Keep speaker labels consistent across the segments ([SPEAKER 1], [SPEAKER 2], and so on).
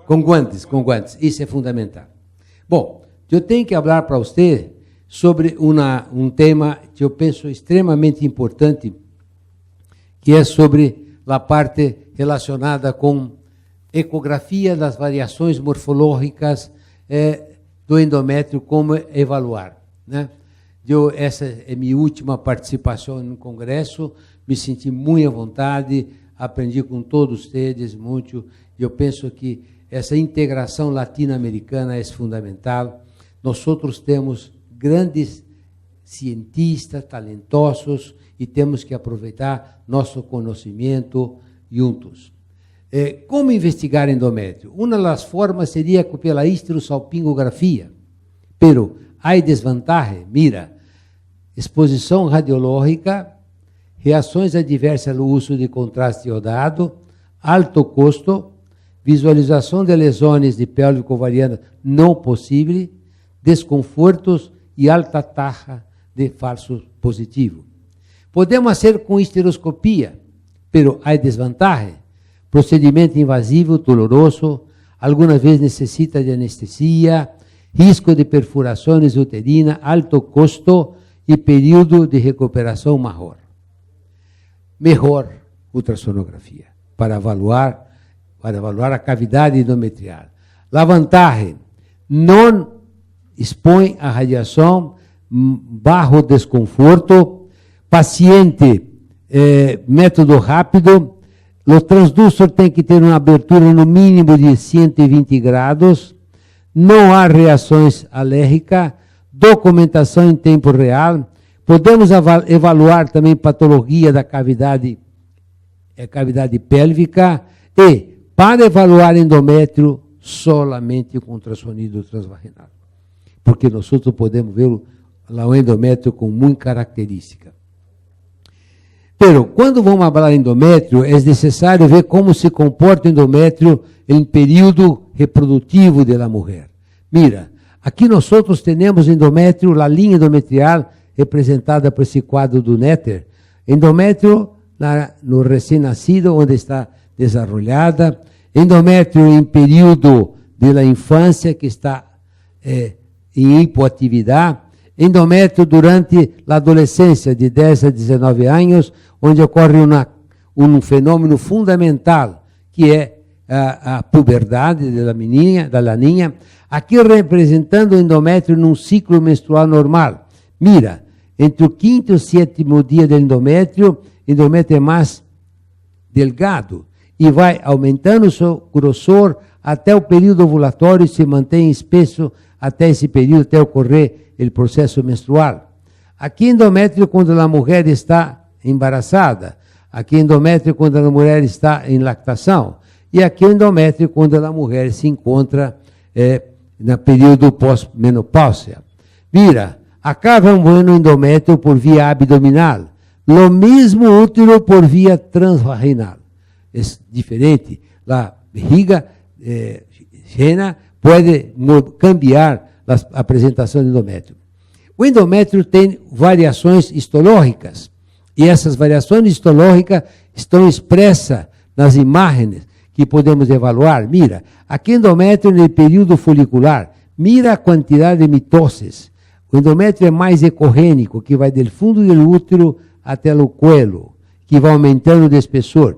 [SPEAKER 1] Com guantes, isso é fundamental. Bom, eu tenho que falar para você sobre um tema que eu penso extremamente importante, que é sobre a parte relacionada com ecografia das variações morfológicas do endométrio, como evaluar, né? Essa é minha última participação no congresso, me senti muito à vontade, aprendi com todos vocês muito, e eu penso que essa integração latino-americana é fundamental. Nós outros temos grandes cientistas talentosos e temos que aproveitar nosso conhecimento juntos. Como investigar endométrio? Uma das formas seria pela histerosalpingografia, pero há desvantagem, mira, exposição radiológica, reações adversas no uso de contraste iodado, alto custo, visualização de lesões de pélvico ovariana não possível, desconfortos e alta taxa de falso positivo. Podemos fazer com histeroscopia, pero há desvantagem. Procedimento invasivo, doloroso, algumas vezes necessita de anestesia, risco de perfurações uterinas, alto custo e período de recuperação maior. Melhor ultrassonografia para avaliar a cavidade endometrial. A vantagem, não expõe a radiação, baixo desconforto, paciente, método rápido, o transdutor tem que ter uma abertura no mínimo de 120 graus, não há reações alérgicas, documentação em tempo real, podemos evaluar também patologia da cavidade pélvica e, para evaluar endométrio, solamente com ultrassonido transvaginal. Porque nós podemos ver o endométrio com muita característica. Pero, quando vamos falar endométrio, é necessário ver como se comporta o endométrio em período reprodutivo da mulher. Mira, aqui nós temos endométrio, a linha endometrial, representada por esse quadro do Netter. Endométrio no recém-nascido, onde está desarrollada. Endométrio em período da infância, que está em hipoatividade. Endométrio durante a adolescência, de 10 a 19 anos, onde ocorre um fenômeno fundamental, que é a puberdade da laninha, aqui representando o endométrio num ciclo menstrual normal. Mira, entre o 5º e o 7º dia do endométrio é mais delgado e vai aumentando o seu grossor até o período ovulatório e se mantém espesso até esse período, até ocorrer o processo menstrual. Aqui endométrio quando a mulher está embaraçada, aqui endométrio quando a mulher está em lactação, e aqui endométrio quando a mulher se encontra no período pós-menopáusea. Mira, acá vamos ver o endométrio por via abdominal, o mesmo útero por via transvaginal. É diferente, a barriga pode cambiar a apresentação do endométrio. O endométrio tem variações histológicas, e essas variações histológicas estão expressas nas imagens que podemos evaluar. Mira, aqui endométrio no período folicular, mira a quantidade de mitoses. O endométrio é mais ecorrênico, que vai do fundo do útero até o coelho, que vai aumentando de espessor.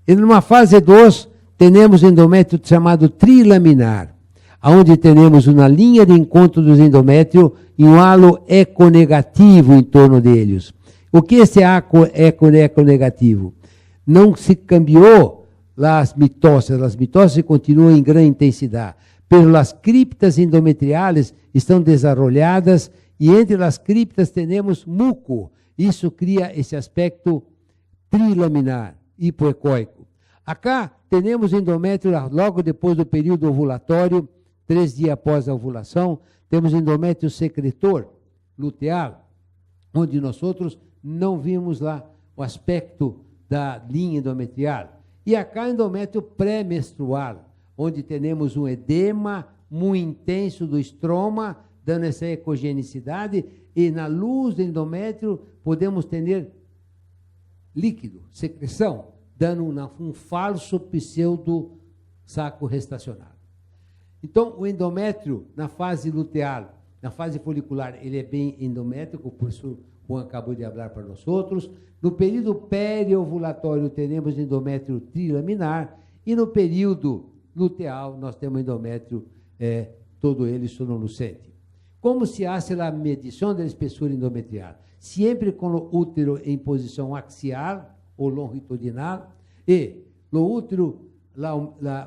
[SPEAKER 1] E numa fase 2, temos endométrio chamado trilaminar, onde temos uma linha de encontro dos endométrios e um halo econegativo em torno deles. O que é esse econegativo? Não se cambiou as mitoses continuam em grande intensidade, pero as criptas endometriais estão desarrolladas e entre as criptas temos muco. Isso cria esse aspecto trilaminar, hipoecóico. Acá temos endométrio logo depois do período ovulatório, 3 dias após a ovulação, temos endométrio secretor luteal, onde nós não vimos lá o aspecto da linha endometrial. E acá endométrio pré-menstrual, onde temos um edema muito intenso do estroma, dando essa ecogenicidade, e na luz do endométrio podemos ter líquido, secreção, dando um falso pseudo saco gestacional. Então, o endométrio, na fase luteal, na fase folicular, ele é bem endométrico, o professor Juan acabou de falar para nós outros. No período periovulatório, teremos endométrio trilaminar, e no período luteal, nós temos endométrio, todo ele sonolucente. Como se hace a medição da espessura endometrial? Sempre com o útero em posição axial ou longitudinal, e no útero,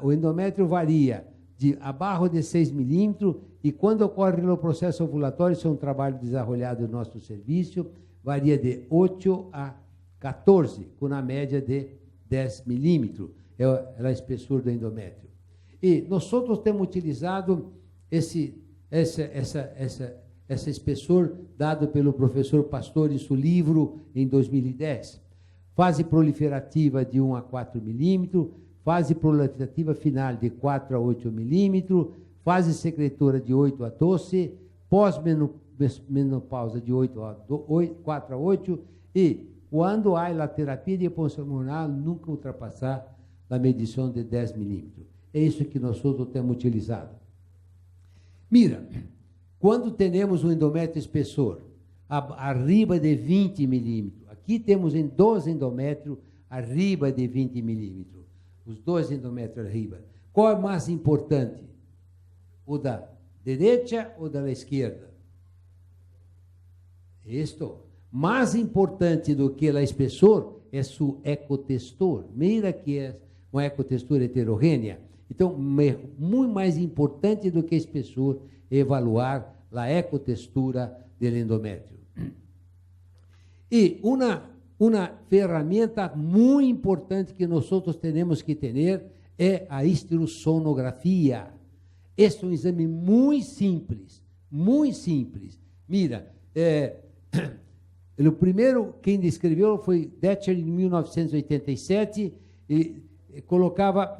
[SPEAKER 1] o endométrio varia de abaixo de 6 milímetros, e quando ocorre no processo ovulatório, isso é um trabalho desenvolvido no nosso serviço, varia de 8 a 14, com a média de 10 milímetros, é a espessura do endométrio. E nós temos utilizado esse espessor dado pelo professor Pastor em seu livro em 2010. Fase proliferativa de 1 a 4 milímetros, fase proliferativa final de 4 a 8 milímetros, fase secretora de 8 a 12, pós-menopausa de 4 a 8, e quando há a terapia de reposição hormonal, nunca ultrapassar a medição de 10 milímetros. É isso que nós temos utilizado. Mira, quando temos um endométrio espessor, arriba de 20 milímetros, aqui temos em 2 endométrios arriba de 20 milímetros, os 2 endométrios arriba. Qual é mais importante? O da direita ou da esquerda? Isto. Mais importante do que a espessor é seu ecotextor. Mira que é uma ecotextura heterogênea. Então, muito mais importante do que espessor é evaluar a ecotextura do endométrio. E uma ferramenta muito importante que nós temos que ter é a histerossonografia. Este é um exame muito simples, muito simples. Mira, o primeiro quem descreveu foi Detcher em 1987, e colocava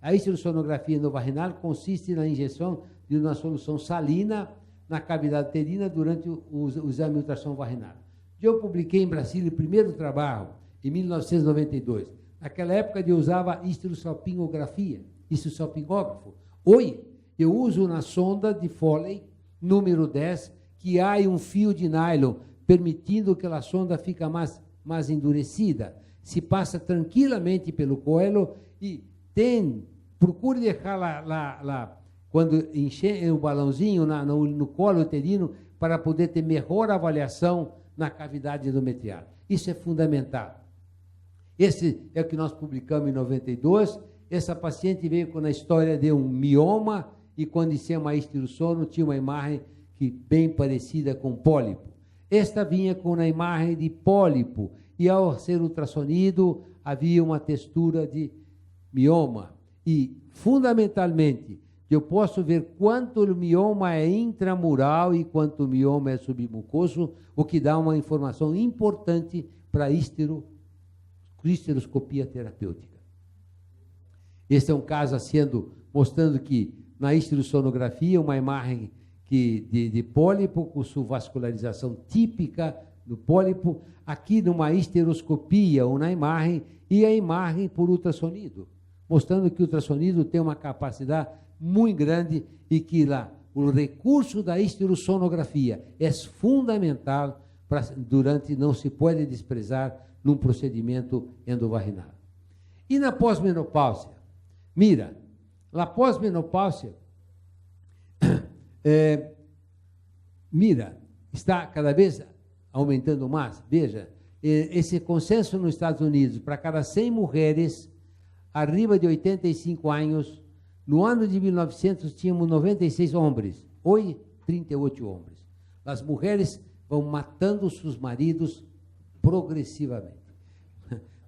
[SPEAKER 1] a histerossonografia endovaginal consiste na injeção de uma solução salina na cavidade uterina durante o exame de ultrassom vaginal. Eu publiquei em Brasília o primeiro trabalho, em 1992. Naquela época eu usava histerosalpingografia, histerosalpingógrafo. Hoje, eu uso uma sonda de Foley, número 10, que há um fio de nylon, permitindo que a sonda fique mais endurecida. Se passa tranquilamente pelo coelho e procure deixar lá quando encher o balãozinho no colo uterino, para poder ter melhor avaliação na cavidade endometrial. Isso é fundamental. Esse é o que nós publicamos em 92. Essa paciente veio com a história de um mioma, e quando iniciamos a histerossono, tinha uma imagem bem parecida com pólipo. Esta vinha com a imagem de pólipo, e ao ser ultrassonido, havia uma textura de mioma. E, fundamentalmente, eu posso ver quanto o mioma é intramural e quanto o mioma é submucoso, o que dá uma informação importante para a histeroscopia terapêutica. Este é um caso mostrando que na histerossonografia, uma imagem de pólipo, com sua vascularização típica do pólipo, aqui numa histeroscopia, ou na imagem, e a imagem por ultrassonido, mostrando que o ultrassonido tem uma capacidade muito grande e que o recurso da histerossonografia é fundamental não se pode desprezar num procedimento endovaginal. E na pós-menopáusea? Mira, a pós-menopáusea está cada vez aumentando mais. Veja, esse consenso nos Estados Unidos, para cada 100 mulheres arriba de 85 anos, no ano de 1900 tínhamos 96 homens, hoje 38 homens. As mulheres vão matando seus maridos progressivamente.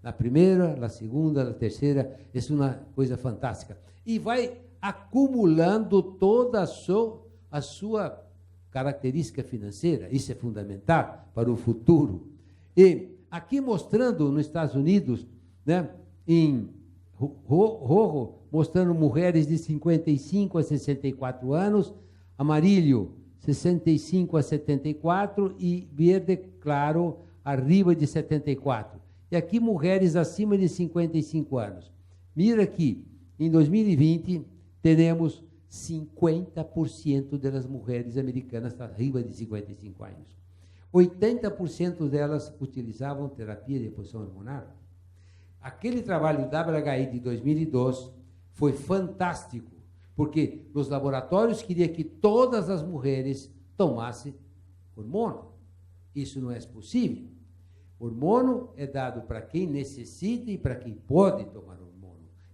[SPEAKER 1] Na primeira, na segunda, na terceira, isso é uma coisa fantástica. E vai acumulando toda a sua característica financeira, isso é fundamental para o futuro. E aqui mostrando nos Estados Unidos, né, em rojo, mostrando mulheres de 55 a 64 anos, amarillo, 65 a 74 e verde claro, arriba de 74. E aqui mulheres acima de 55 anos. Mira que em 2020 teremos 50% das mulheres americanas acima de 55 anos. 80% delas utilizavam terapia de reposição hormonal. Aquele trabalho da WHI de 2002 foi fantástico, porque os laboratórios queriam que todas as mulheres tomassem hormônio. Isso não é possível. Hormônio é dado para quem necessita e para quem pode tomar hormônio.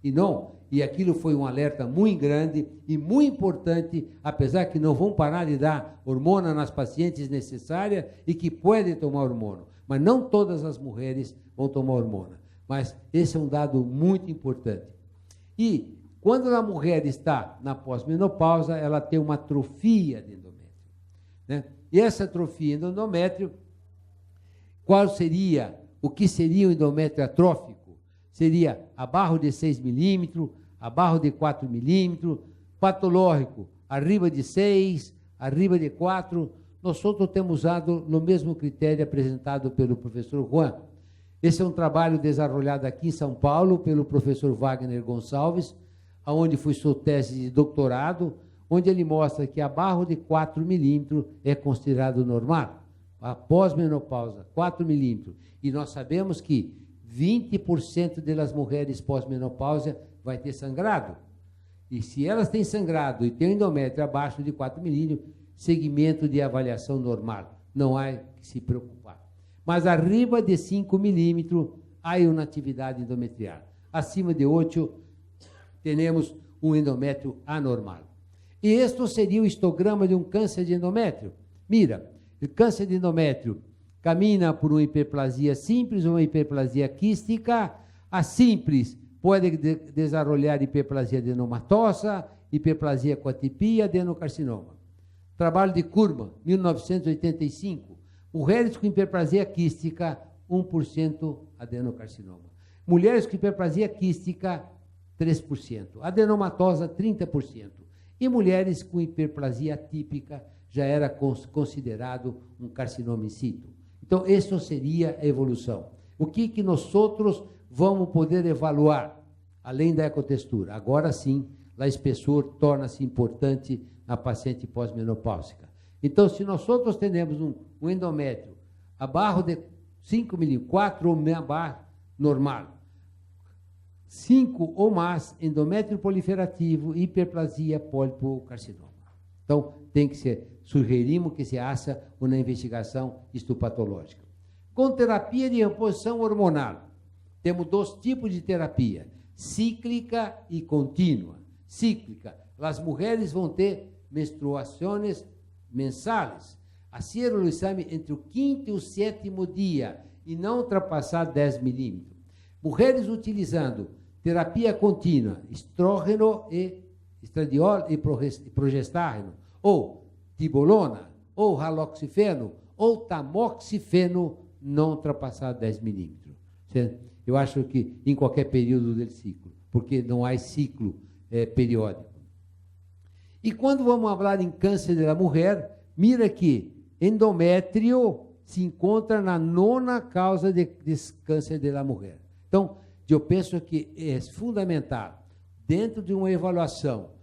[SPEAKER 1] E não, e aquilo foi um alerta muito grande e muito importante, apesar que não vão parar de dar hormônio nas pacientes necessárias e que podem tomar hormônio. Mas não todas as mulheres vão tomar hormônio. Mas esse é um dado muito importante. E quando a mulher está na pós-menopausa, ela tem uma atrofia de endométrio, né? E essa atrofia do endométrio, o que seria o endométrio atrófico? Seria abaixo de 6 milímetros, abaixo de 4 milímetros, patológico, arriba de 6, arriba de 4. Nós outros temos usado no mesmo critério apresentado pelo professor Juan. Esse é um trabalho desenvolvido aqui em São Paulo pelo professor Wagner Gonçalves, onde foi sua tese de doutorado, onde ele mostra que abaixo de 4 milímetros é considerado normal. Após menopausa, 4 milímetros. E nós sabemos que 20% das mulheres pós-menopausa vai ter sangrado. E se elas têm sangrado e têm endométrio abaixo de 4 milímetros, segmento de avaliação normal. Não há que se preocupar. Mas arriba de 5 milímetros, há uma atividade endometrial. Acima de 8, temos um endométrio anormal. E este seria o histograma de um câncer de endométrio. Mira, o câncer de endométrio camina por uma hiperplasia simples ou uma hiperplasia quística. A simples pode desenvolver hiperplasia adenomatosa, hiperplasia com atipia, adenocarcinoma. Trabalho de Kurman, 1985. Mulheres com hiperplasia quística, 1% adenocarcinoma. Mulheres com hiperplasia quística, 3%. Adenomatosa, 30%. E mulheres com hiperplasia atípica já era considerado um carcinoma in situ. Então, essa seria a evolução. O que nós outros vamos poder evaluar, além da ecotextura? Agora sim, a espessura torna-se importante na paciente pós-menopáusica. Então, se nós outros temos um endométrio abaixo de 5 milímetros, 4 ou abaixo, normal. 5 ou mais, endométrio proliferativo, hiperplasia, pólipo, carcinoma. Então, sugerimos que se faça uma investigação histopatológica. Com terapia de reposição hormonal, temos 2 tipos de terapia, cíclica e contínua. Cíclica, as mulheres vão ter menstruações mensais. Assim, o exame entre o 5º e o 7º dia e não ultrapassar 10 milímetros. Mulheres utilizando terapia contínua, estrógeno e estradiol e progestágeno, ou tibolona, ou haloxifeno, ou tamoxifeno, não ultrapassar 10 milímetros. Eu acho que em qualquer período do ciclo, porque não há ciclo periódico. E quando vamos falar em câncer da mulher, mira que endométrio se encontra na 9ª causa de câncer da mulher. Então, eu penso que é fundamental, dentro de uma avaliação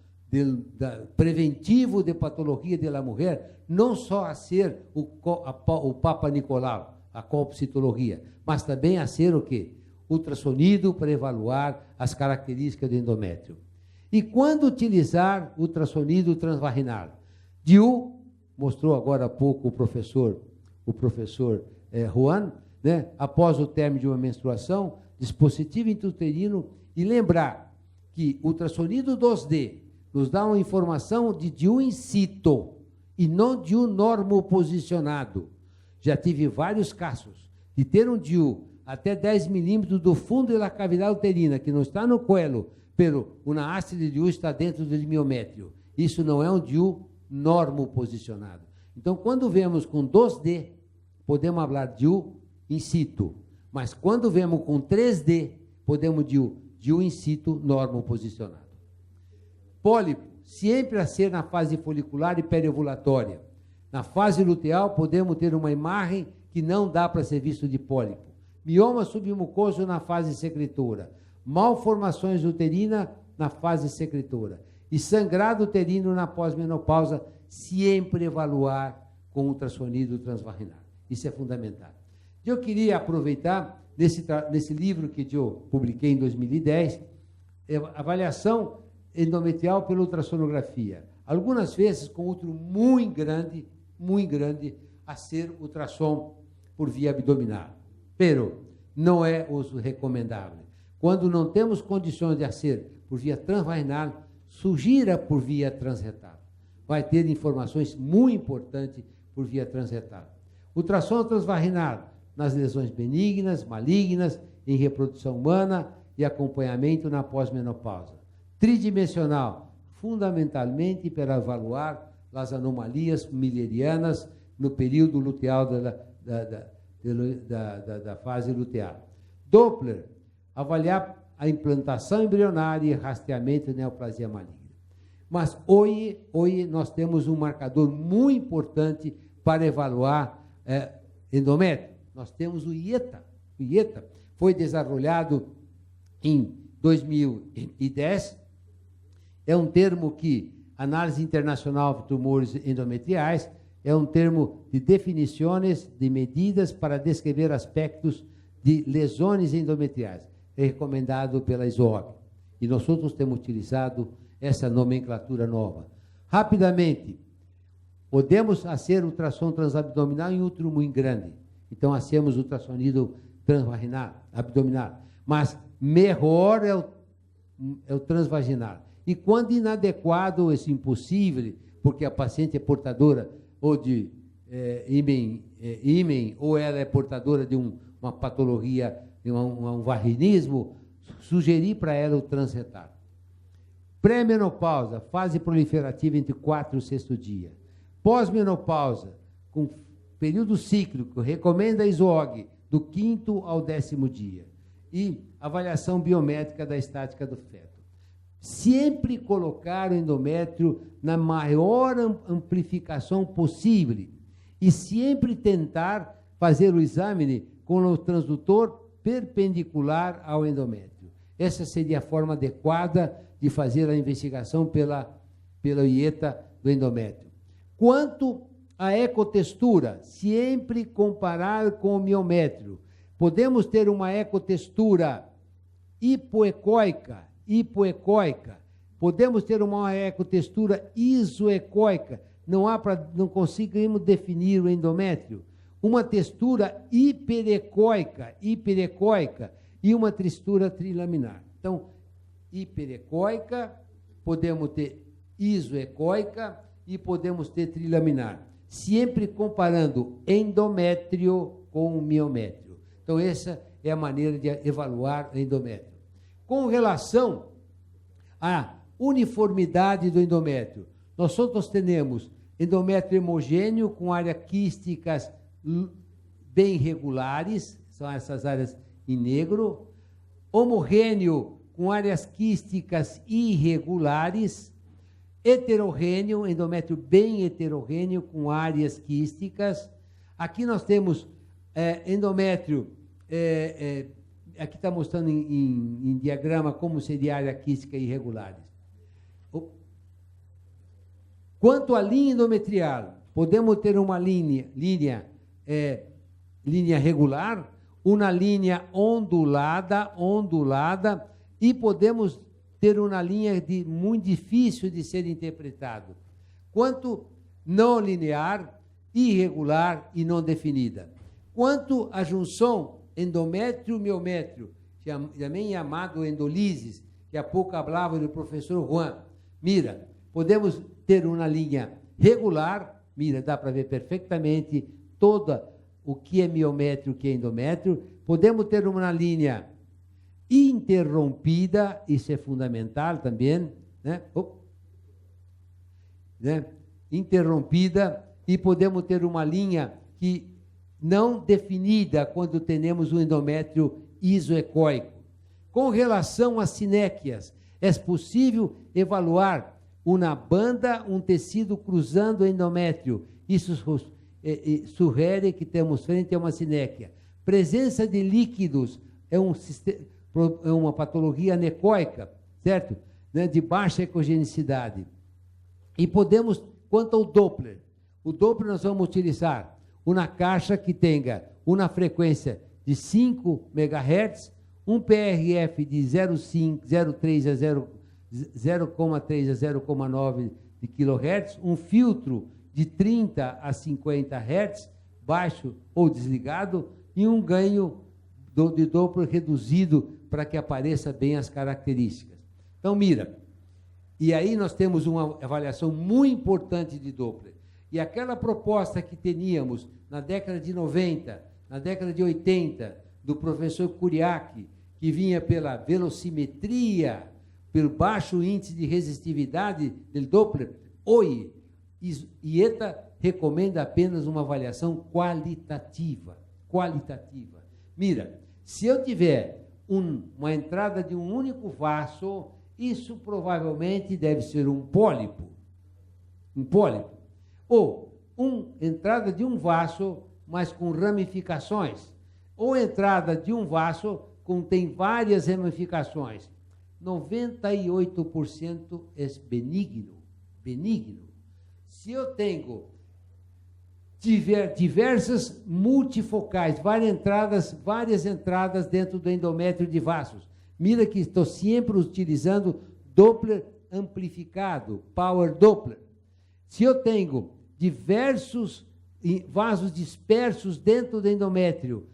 [SPEAKER 1] preventivo de patologia da mulher, não só a ser o Papa Nicolau, a colpocitologia, mas também a ser o quê? Ultrassonido para evaluar as características do endométrio. E quando utilizar ultrassonido transvaginal? Diu, mostrou agora há pouco o professor Juan, né? Após o término de uma menstruação, dispositivo intrauterino, e lembrar que ultrassonido 2D nos dá uma informação de DIU in situ e não DIU normoposicionado. Já tive vários casos de ter um DIU até 10 milímetros do fundo da cavidade uterina, que não está no coelo, pero uma haste de DIU está dentro do miométrio. Isso não é um DIU normoposicionado. Então, quando vemos com 2D, podemos falar DIU in situ. Mas quando vemos com 3D, podemos DIU in situ normoposicionado. Pólipo, sempre a ser na fase folicular e periovulatória. Na fase luteal, podemos ter uma imagem que não dá para ser visto de pólipo. Mioma submucoso na fase secretora. malformações uterinas na fase secretora e sangrado uterino na pós-menopausa, sempre evaluar com ultrassonido transvaginal. Isso é fundamental. Eu queria aproveitar, nesse livro que eu publiquei em 2010, avaliação endometrial pela ultrassonografia. Algumas vezes com útero muito grande, a ser ultrassom por via abdominal. Pero não é uso recomendável. Quando não temos condições de ser por via transvaginal, sugira por via transretal. Vai ter informações muito importantes por via transretal. Ultrassom transvaginal nas lesões benignas, malignas, em reprodução humana e acompanhamento na pós-menopausa. Tridimensional, fundamentalmente para avaliar as anomalias millerianas no período luteal da fase luteal. Doppler, avaliar a implantação embrionária e rastreamento de neoplasia maligna. Mas hoje nós temos um marcador muito importante para avaliar endométrio. Nós temos o IETA. O IETA foi desenvolvido em 2010. É um termo que, análise internacional de tumores endometriais, é um termo de definições de medidas para descrever aspectos de lesões endometriais. É recomendado pela ISOG. E nós outros temos utilizado essa nomenclatura nova. Rapidamente, podemos fazer ultrassom transabdominal em útero muito grande. Então, hacemos ultrassonido transvaginal, abdominal. Mas melhor é o transvaginal. E quando inadequado, é impossível, porque a paciente é portadora ou de ímen, ou ela é portadora de uma patologia, de um vaginismo, sugerir para ela o transretal. Pré-menopausa, fase proliferativa entre 4 e 6º dia. Pós-menopausa, com período cíclico, recomenda a ISOG, do 5º ao 10º dia. E avaliação biométrica da estática do feto. Sempre colocar o endométrio na maior amplificação possível e sempre tentar fazer o exame com o transdutor perpendicular ao endométrio. Essa seria a forma adequada de fazer a investigação pela IETA do endométrio. Quanto à ecotextura, sempre comparar com o miométrio. Podemos ter uma ecotextura hipoecóica, podemos ter uma ecotextura isoecóica, não conseguimos definir o endométrio. Uma textura hiperecóica e uma textura trilaminar. Então, hiperecóica, podemos ter isoecóica e podemos ter trilaminar. Sempre comparando endométrio com o miométrio. Então, essa é a maneira de avaliar o endométrio. Com relação à uniformidade do endométrio, nós outros temos endométrio homogêneo com áreas quísticas bem regulares, são essas áreas em negro, homogêneo com áreas quísticas irregulares, heterogêneo, endométrio bem heterogêneo com áreas quísticas. Aqui nós temos endométrio, aqui está mostrando em diagrama como seria a área quística irregulares. Quanto à linha endometrial, podemos ter uma linha regular, uma linha ondulada, e podemos ter uma linha muito difícil de ser interpretado. Quanto não linear, irregular e não definida. Quanto à junção endométrio-miométrio, também chamado endolises, que há pouco falava do professor Juan. Mira, podemos ter uma linha regular, mira, dá para ver perfeitamente toda o que é miométrio, o que é endométrio. Podemos ter uma linha interrompida, isso é fundamental também, né? Interrompida, e podemos ter uma linha que não definida quando temos um endométrio isoecóico. Com relação às sinéquias, é possível avaliar uma banda, um tecido cruzando o endométrio. Isso sugere que temos frente a uma sinéquia. Presença de líquidos é uma patologia anecoica, certo? Né? De baixa ecogenicidade. E podemos, quanto ao Doppler, o Doppler nós vamos utilizar uma caixa que tenha uma frequência de 5 MHz, um PRF de 0,3 a 0,9 de kHz, um filtro de 30 a 50 Hz, baixo ou desligado, e um ganho de Doppler reduzido para que apareça bem as características. Então, mira, e aí nós temos uma avaliação muito importante de Doppler. E aquela proposta que teníamos na década de 90, na década de 80, do professor Kuriaki, que vinha pela velocimetria, pelo baixo índice de resistividade do Doppler, hoje, IETA recomenda apenas uma avaliação qualitativa. Qualitativa. Mira, se eu tiver uma entrada de um único vaso, isso provavelmente deve ser um pólipo. Um pólipo. Ou entrada de um vaso, mas com ramificações. Ou entrada de um vaso tem várias ramificações. 98% é benigno. Benigno. Se eu tenho diversas multifocais, várias entradas dentro do endométrio de vasos. Mira que estou sempre utilizando Doppler amplificado, Power Doppler. Se eu tenho diversos vasos dispersos dentro do endométrio,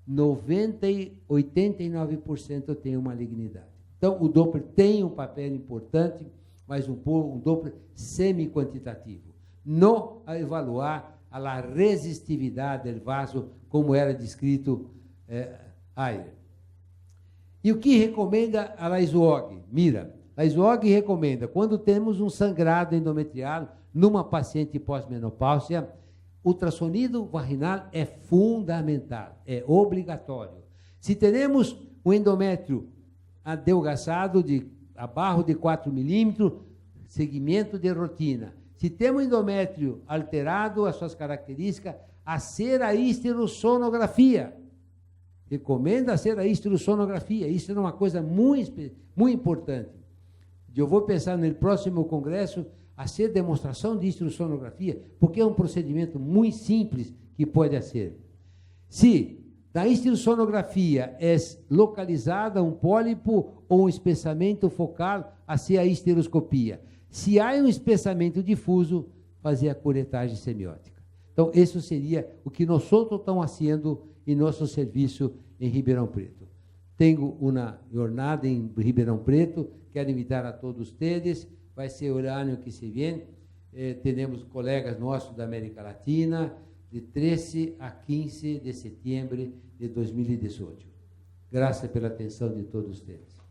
[SPEAKER 1] 89% eu tenho malignidade. Então, o Doppler tem um papel importante, mas um Doppler semi-quantitativo. Não a evaluar a resistividade do vaso, como era descrito Ayer. E o que recomenda a Laizwog? Mira, Laizwog recomenda, quando temos um sangrado endometrial numa paciente pós-menopáusea, ultrassonido vaginal é fundamental, é obrigatório. Se teremos um endométrio adelgaçado abaixo de 4 milímetros, segmento de rotina. Se temos endométrio alterado, as suas características, a cerahisterosonografia. Recomenda a cerahisterosonografia. Isso é uma coisa muito importante. Eu vou pensar no próximo congresso a ser demonstração de histerosonografia, porque é um procedimento muito simples que pode ser. Se na histerosonografia é localizada um pólipo ou um espessamento focal, a ser a histeroscopia. Se há um espessamento difuso, fazer a curetagem semiótica. Então, isso seria o que nós outros estamos fazendo em nosso serviço em Ribeirão Preto. Tenho uma jornada em Ribeirão Preto, quero invitar a todos vocês, vai ser o ano que se vem, teremos colegas nossos da América Latina, de 13 a 15 de setembro de 2018. Graças pela atenção de todos vocês.